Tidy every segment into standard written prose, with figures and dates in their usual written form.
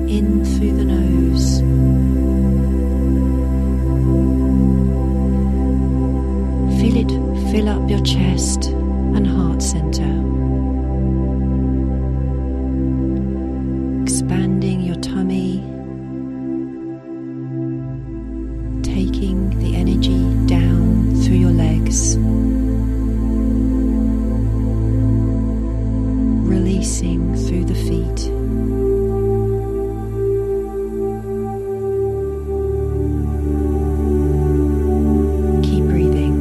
in through the nose. Feel it fill up your chest and heart center, expanding your tummy, taking the energy down through your legs, releasing through the feet. Keep breathing.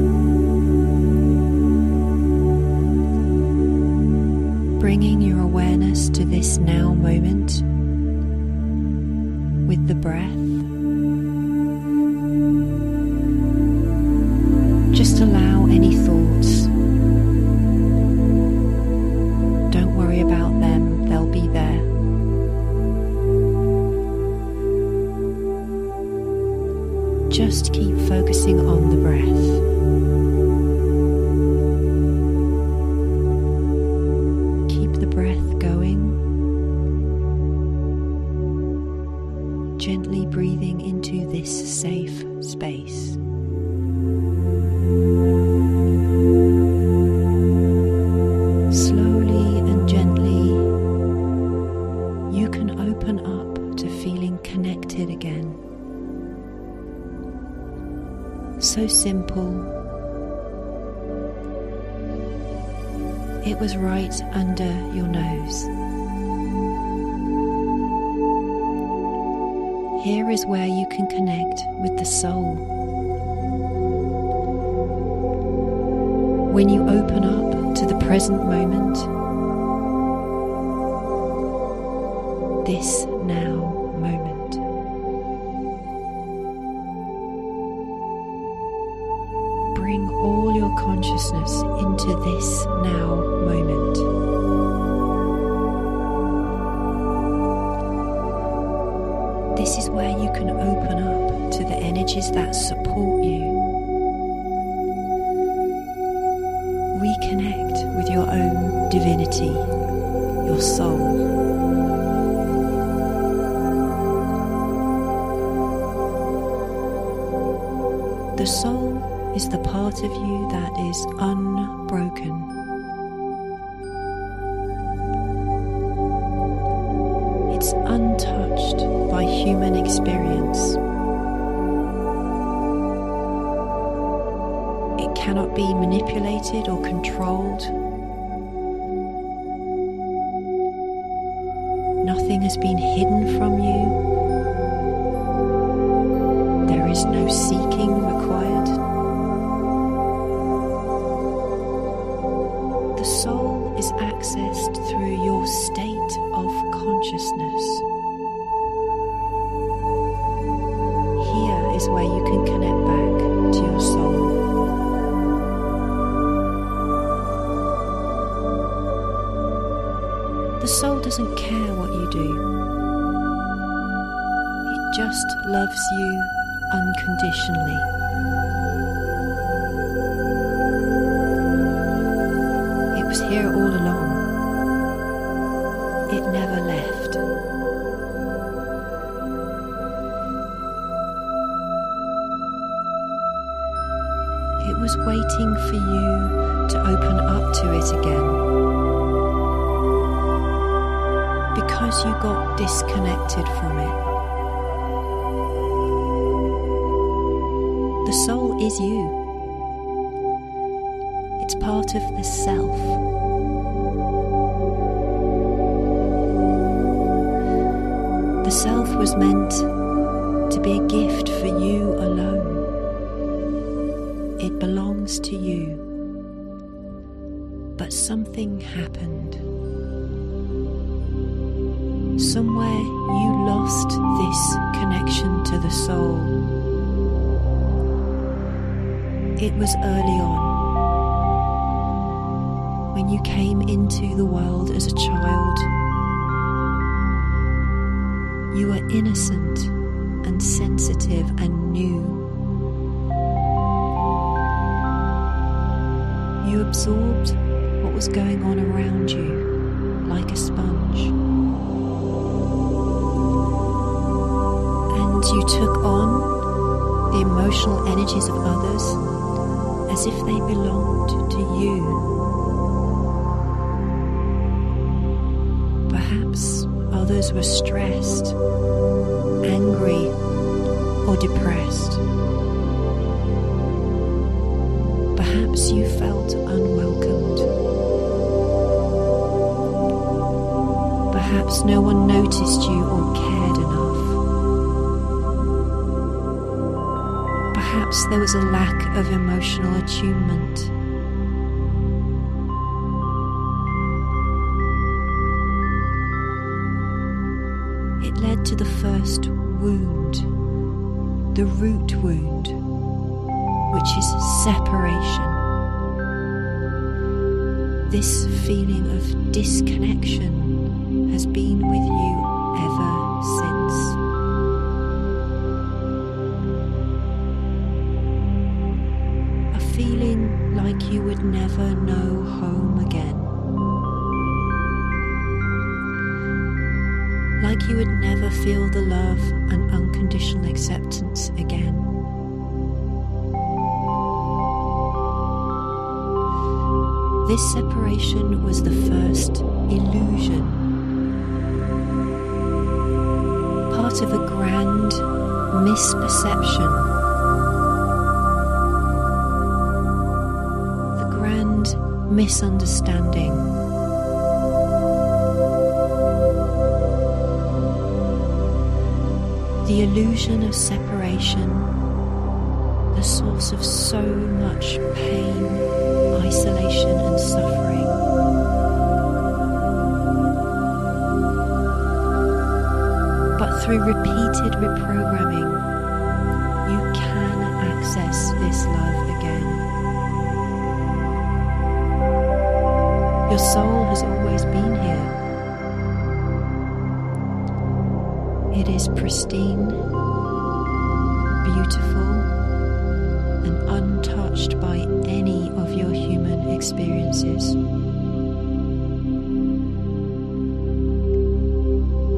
Bringing your awareness to this now moment with the breath. Just allow any thoughts. Don't worry about them, they'll be there. Just keep focusing on the breath. Keep the breath going. Gently breathing into this safe space. Slowly and gently, you can open up to feeling connected again. So simple. It was right under your nose. Here is where you can connect with the soul. When you open up to the present moment, this now moment. Bring all your consciousness into this now moment. This is where you can open up to the energies that support you. Reconnect with your own divinity, your soul. The soul is the part of you that is unbroken. It's untouched by human experience. It cannot be manipulated or controlled. Nothing has been hidden from you. There is no seeking required. The soul is accessed through your state of consciousness. Here is where you can connect back to your soul. The soul doesn't care what you do. It just loves you unconditionally. It was here all along. It never left. It was waiting for you to open up to it again. Because you got disconnected from it. The soul is you. It's part of the self. The self was meant to be a gift for you alone. It belongs to you. But something happened. Somewhere you lost this connection to the soul. It was early on, when you came into the world as a child. You were innocent and sensitive and new. You absorbed what was going on around you like a sponge. Perhaps you took on the emotional energies of others as if they belonged to you. Perhaps others were stressed, angry, or depressed. Perhaps you felt unwelcomed. Perhaps no one noticed you or cared enough. Perhaps there was a lack of emotional attunement. It led to the first wound, the root wound, which is separation. This feeling of disconnection has been with you ever since. A feeling like you would never know home again. Like you would never feel the love and unconditional acceptance again. This separation was the first illusion, part of a grand misperception, the grand misunderstanding. The illusion of separation, the source of so much pain, isolation and suffering. But through repeated reprogramming, you can access this love again. Your soul has always been here. It is pristine, beautiful, and untouched by any of your human experiences.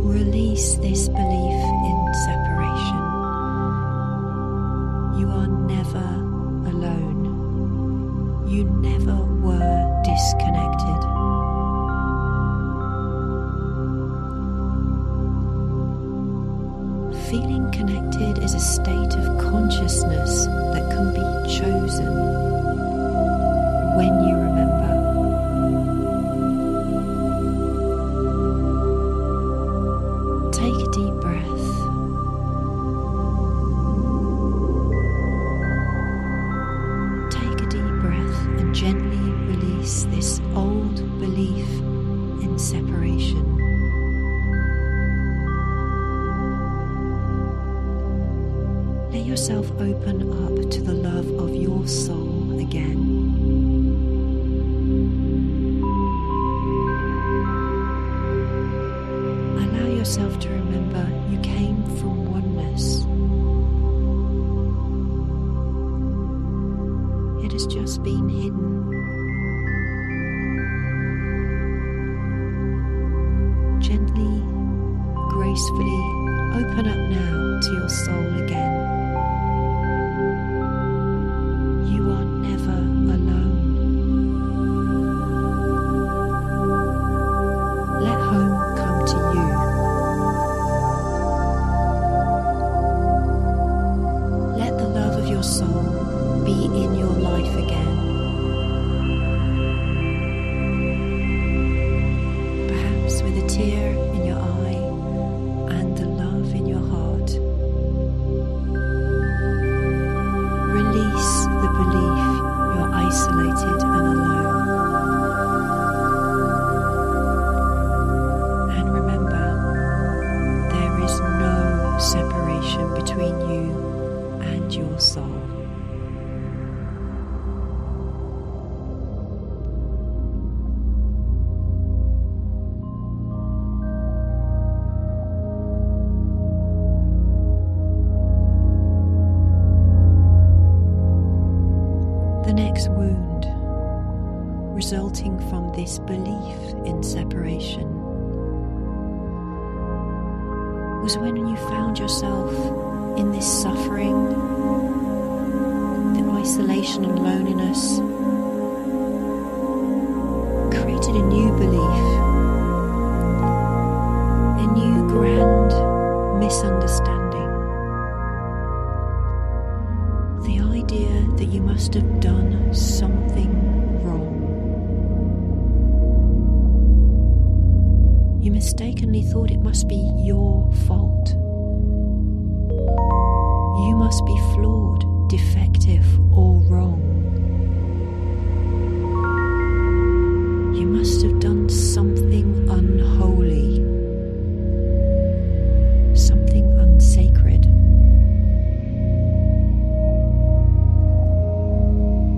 Release this belief in separation. You are never alone. You never were disconnected. Feeling connected is a state of consciousness that can be chosen when you remember. Take a deep breath. Take a deep breath and gently release this old belief in separation. Let yourself open up to the love of your soul again. Allow yourself to remember you came from oneness. It has just been hidden. Gently, gracefully open up now to your soul again. You are never alone. Let home come to you. Let the love of your soul be in your life again. Perhaps with a tear in your eye and the love in your heart. Release the belief you're isolated and alone. And remember, there is no separation between you and your soul. The next wound, resulting from this belief in separation, was when you found yourself in this suffering, the isolation and loneliness, created a new belief, a new grand misunderstanding. The idea that you must have done something wrong. You mistakenly thought it must be your fault. You must be flawed, defective, or wrong. You must have done something unholy, something unsacred.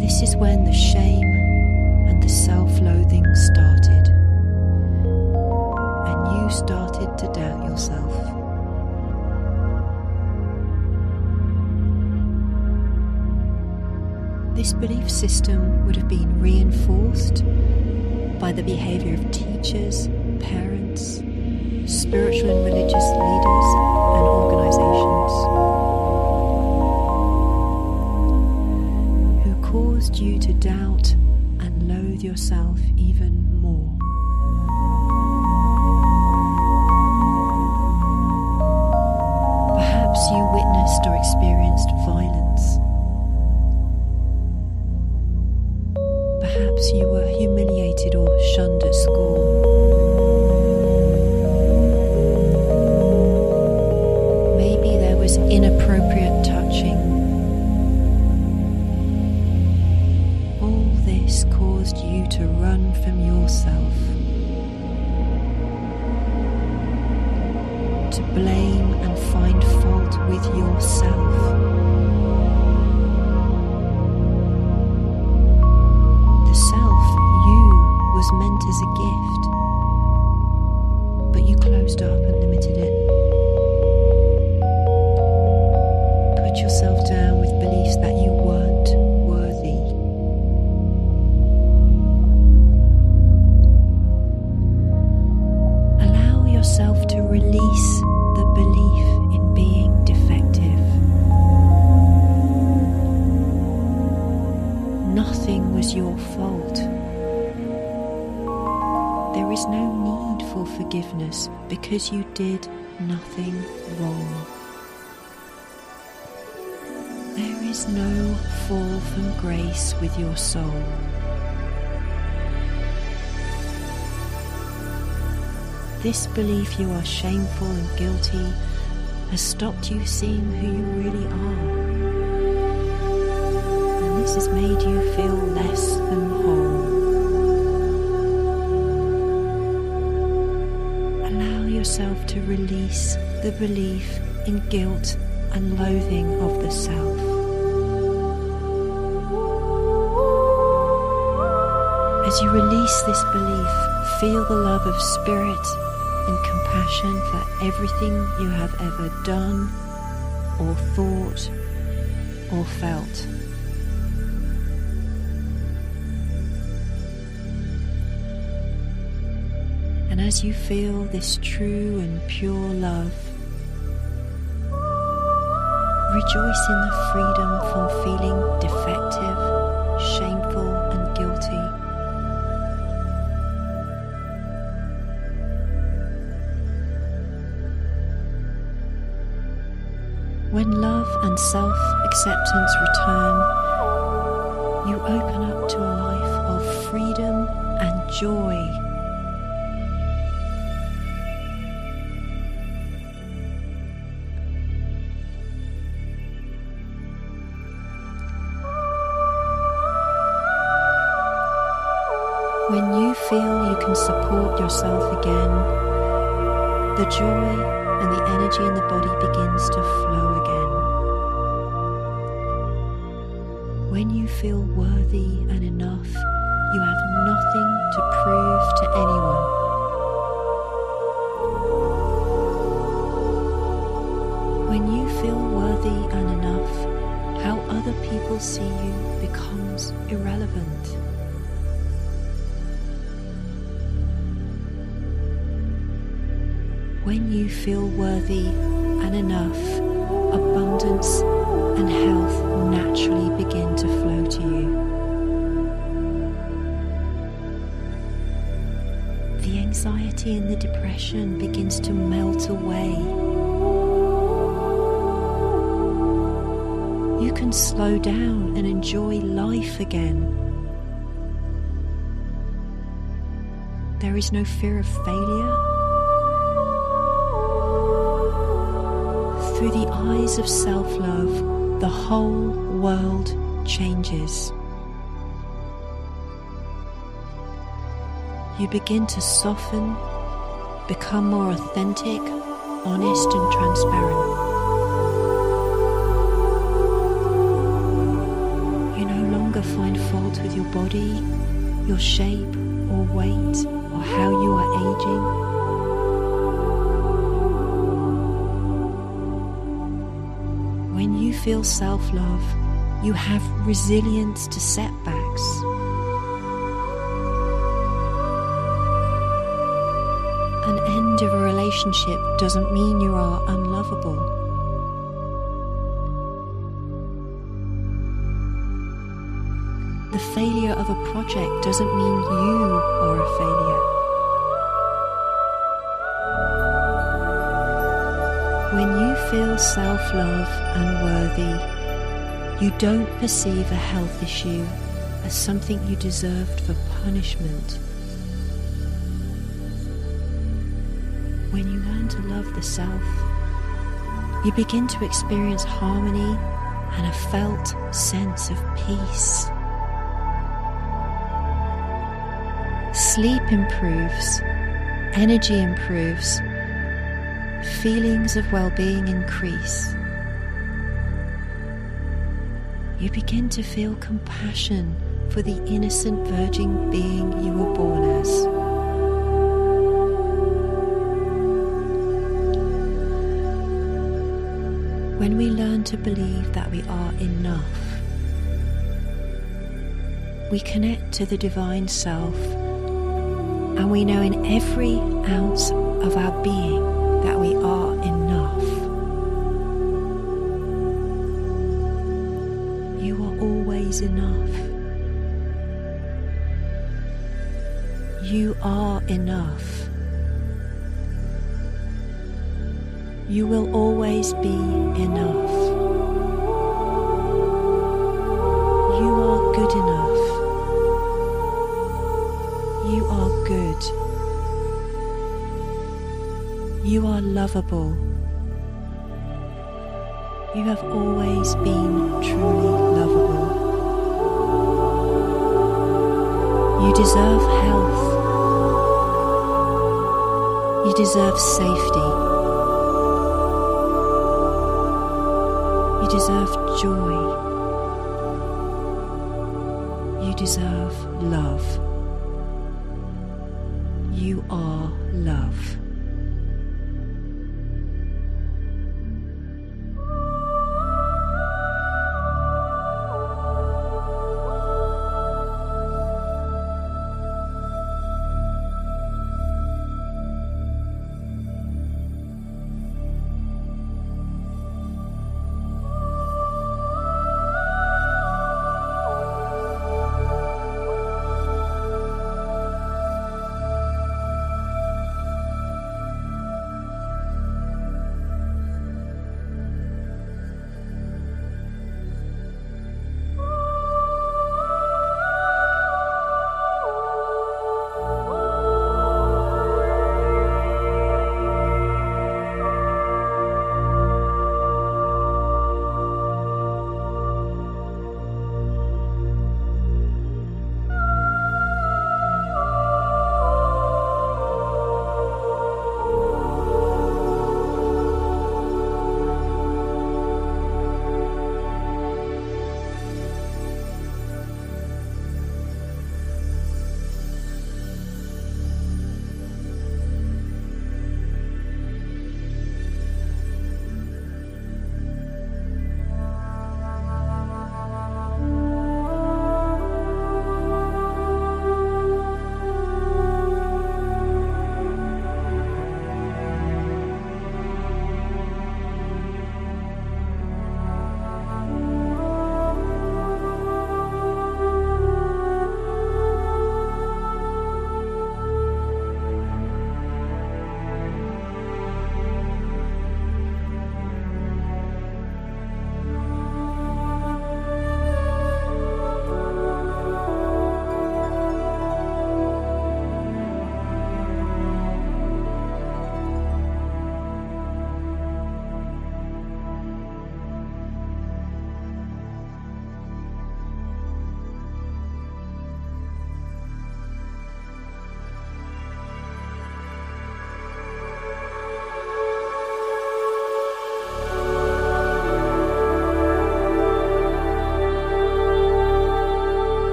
This is when the shame and the self-loathing started, and you started to doubt yourself. This belief system would have been reinforced by the behavior of teachers, parents, spiritual and religious leaders, and organizations who caused you to doubt and loathe yourself even more. Perhaps you witnessed or experienced violence. Perhaps you were humiliated or shunned at school. Maybe there was inappropriate touching. All this caused you to run from yourself, to blame and find fault with yourself. Was meant as a gift, but you closed up and limited it. Put yourself down with beliefs that you weren't worthy. Allow yourself to release the belief in being defective. Nothing was your fault. There is no need for forgiveness because you did nothing wrong. There is no fall from grace with your soul. This belief you are shameful and guilty has stopped you seeing who you really are. And this has made you feel less than whole. Yourself to release the belief in guilt and loathing of the self. As you release this belief, feel the love of spirit and compassion for everything you have ever done or thought or felt. And as you feel this true and pure love, rejoice in the freedom from feeling defective, shameful, and guilty. When love and self-acceptance return, you open up to a life of freedom and joy. When you feel you can support yourself again, the joy and the energy in the body begins to flow again. When you feel worthy and enough, you have nothing to prove to anyone. When you feel worthy and enough, how other people see you becomes irrelevant. When you feel worthy and enough, abundance and health naturally begin to flow to you. The anxiety and the depression begins to melt away. You can slow down and enjoy life again. There is no fear of failure. Through the eyes of self-love, the whole world changes. You begin to soften, become more authentic, honest and transparent. You no longer find fault with your body, your shape or weight, or how you are aging. When you feel self-love, you have resilience to setbacks. An end of a relationship doesn't mean you are unlovable. The failure of a project doesn't mean you are a failure. When you feel self-love and worthy, you don't perceive a health issue as something you deserved for punishment. When you learn to love the self, you begin to experience harmony and a felt sense of peace. Sleep improves, energy improves, feelings of well-being increase. You begin to feel compassion for the innocent virgin being you were born as. When we learn to believe that we are enough, we connect to the divine self, and we know in every ounce of our being that we are enough. You are always enough. You are enough. You will always be enough. You are good enough. You are good. You are lovable. You have always been truly lovable. You deserve health. You deserve safety. You deserve joy. You deserve love. You are love.